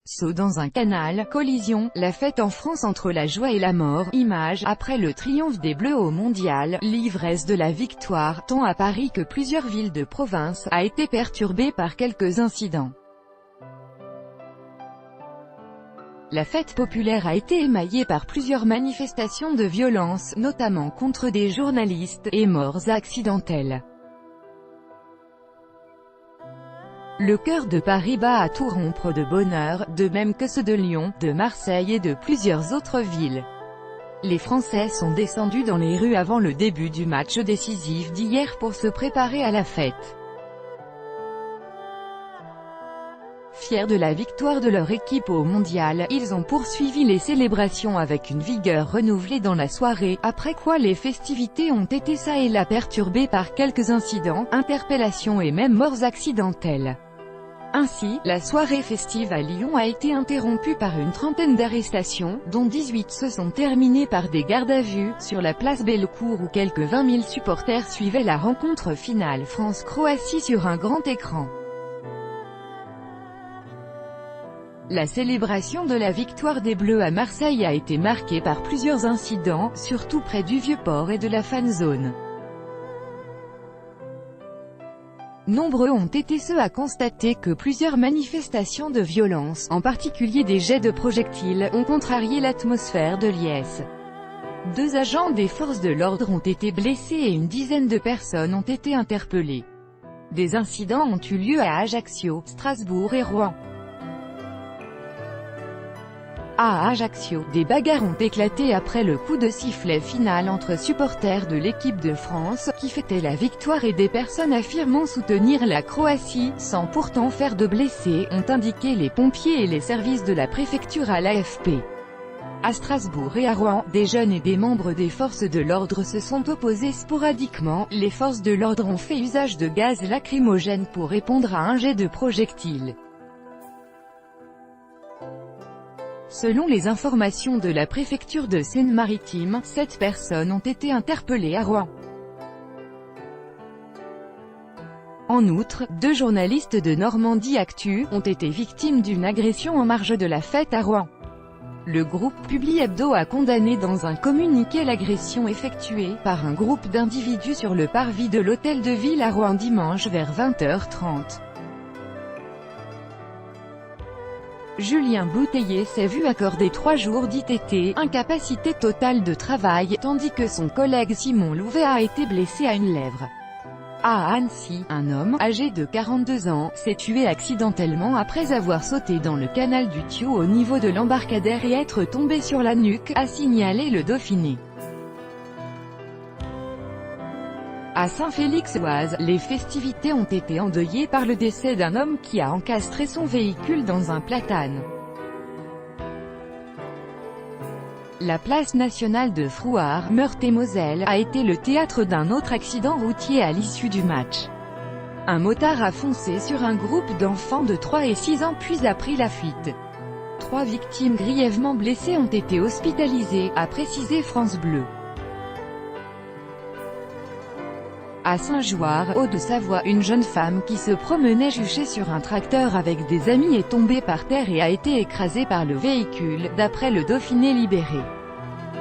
Saut dans un canal, collision, la fête en France entre la joie et la mort, image, après le triomphe des Bleus au Mondial, l'ivresse de la victoire, tant à Paris que plusieurs villes de province, a été perturbée par quelques incidents. La fête populaire a été émaillée par plusieurs manifestations de violence, notamment contre des journalistes, et morts accidentelles. Le cœur de Paris bat à tout rompre de bonheur, de même que ceux de Lyon, de Marseille et de plusieurs autres villes. Les Français sont descendus dans les rues avant le début du match décisif d'hier pour se préparer à la fête. Fiers de la victoire de leur équipe au Mondial, ils ont poursuivi les célébrations avec une vigueur renouvelée dans la soirée, après quoi les festivités ont été çà et là perturbées par quelques incidents, interpellations et même morts accidentelles. Ainsi, la soirée festive à Lyon a été interrompue par une trentaine d'arrestations, dont 18 se sont terminées par des gardes à vue, sur la place Bellecour où quelques 20 000 supporters suivaient la rencontre finale France-Croatie sur un grand écran. La célébration de la victoire des Bleus à Marseille a été marquée par plusieurs incidents, surtout près du Vieux-Port et de la fan zone. Nombreux ont été ceux à constater que plusieurs manifestations de violence, en particulier des jets de projectiles, ont contrarié l'atmosphère de liesse. 2 agents des forces de l'ordre ont été blessés et une dizaine de personnes ont été interpellées. Des incidents ont eu lieu à Ajaccio, Strasbourg et Rouen. À Ajaccio, des bagarres ont éclaté après le coup de sifflet final entre supporters de l'équipe de France, qui fêtait la victoire et des personnes affirmant soutenir la Croatie, sans pourtant faire de blessés, ont indiqué les pompiers et les services de la préfecture à l'AFP. À Strasbourg et à Rouen, des jeunes et des membres des forces de l'ordre se sont opposés sporadiquement. Les forces de l'ordre ont fait usage de gaz lacrymogène pour répondre à un jet de projectiles. Selon les informations de la préfecture de Seine-Maritime, 7 personnes ont été interpellées à Rouen. En outre, 2 journalistes de Normandie Actu ont été victimes d'une agression en marge de la fête à Rouen. Le groupe Publi Hebdo a condamné dans un communiqué l'agression effectuée par un groupe d'individus sur le parvis de l'hôtel de ville à Rouen dimanche vers 20h30. Julien Bouteiller s'est vu accorder 3 jours d'ITT, incapacité totale de travail, tandis que son collègue Simon Louvet a été blessé à une lèvre. À Annecy, un homme, âgé de 42 ans, s'est tué accidentellement après avoir sauté dans le canal du Thio au niveau de l'embarcadère et être tombé sur la nuque, a signalé le Dauphiné. À Saint-Félix-Oise, les festivités ont été endeuillées par le décès d'un homme qui a encastré son véhicule dans un platane. La place nationale de Frouard, Meurthe-et-Moselle, a été le théâtre d'un autre accident routier à l'issue du match. Un motard a foncé sur un groupe d'enfants de 3 et 6 ans puis a pris la fuite. 3 victimes grièvement blessées ont été hospitalisées, a précisé France Bleu. À Saint-Jouard, Haut-de-Savoie, une jeune femme qui se promenait juchée sur un tracteur avec des amis est tombée par terre et a été écrasée par le véhicule, d'après le Dauphiné libéré.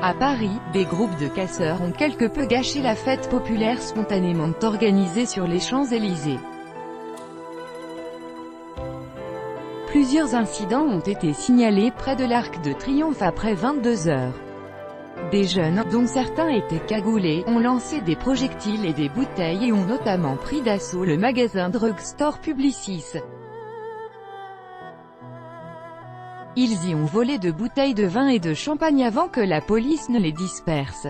À Paris, des groupes de casseurs ont quelque peu gâché la fête populaire spontanément organisée sur les Champs-Élysées. Plusieurs incidents ont été signalés près de l'Arc de Triomphe après 22 heures. Des jeunes, dont certains étaient cagoulés, ont lancé des projectiles et des bouteilles et ont notamment pris d'assaut le magasin Drugstore Publicis. Ils y ont volé de bouteilles de vin et de champagne avant que la police ne les disperse.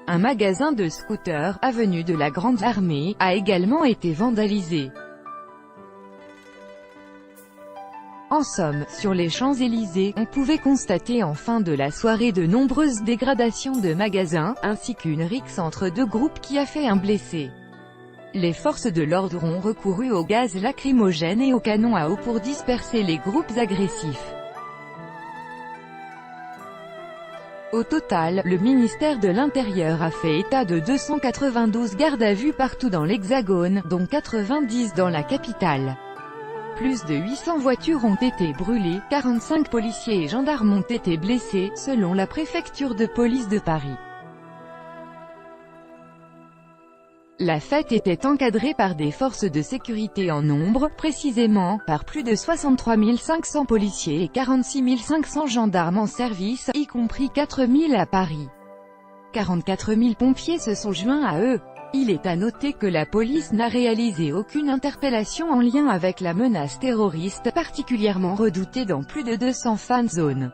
Un magasin de scooters, avenue de la Grande Armée, a également été vandalisé. En somme, sur les Champs-Élysées, on pouvait constater en fin de la soirée de nombreuses dégradations de magasins, ainsi qu'une rixe entre 2 groupes qui a fait un blessé. Les forces de l'ordre ont recouru au gaz lacrymogène et au canon à eau pour disperser les groupes agressifs. Au total, le ministère de l'Intérieur a fait état de 292 gardes à vue partout dans l'Hexagone, dont 90 dans la capitale. Plus de 800 voitures ont été brûlées, 45 policiers et gendarmes ont été blessés, selon la préfecture de police de Paris. La fête était encadrée par des forces de sécurité en nombre, précisément, par plus de 63 500 policiers et 46 500 gendarmes en service, y compris 4 000 à Paris. 44 000 pompiers se sont joints à eux. Il est à noter que la police n'a réalisé aucune interpellation en lien avec la menace terroriste particulièrement redoutée dans plus de 200 fan zones.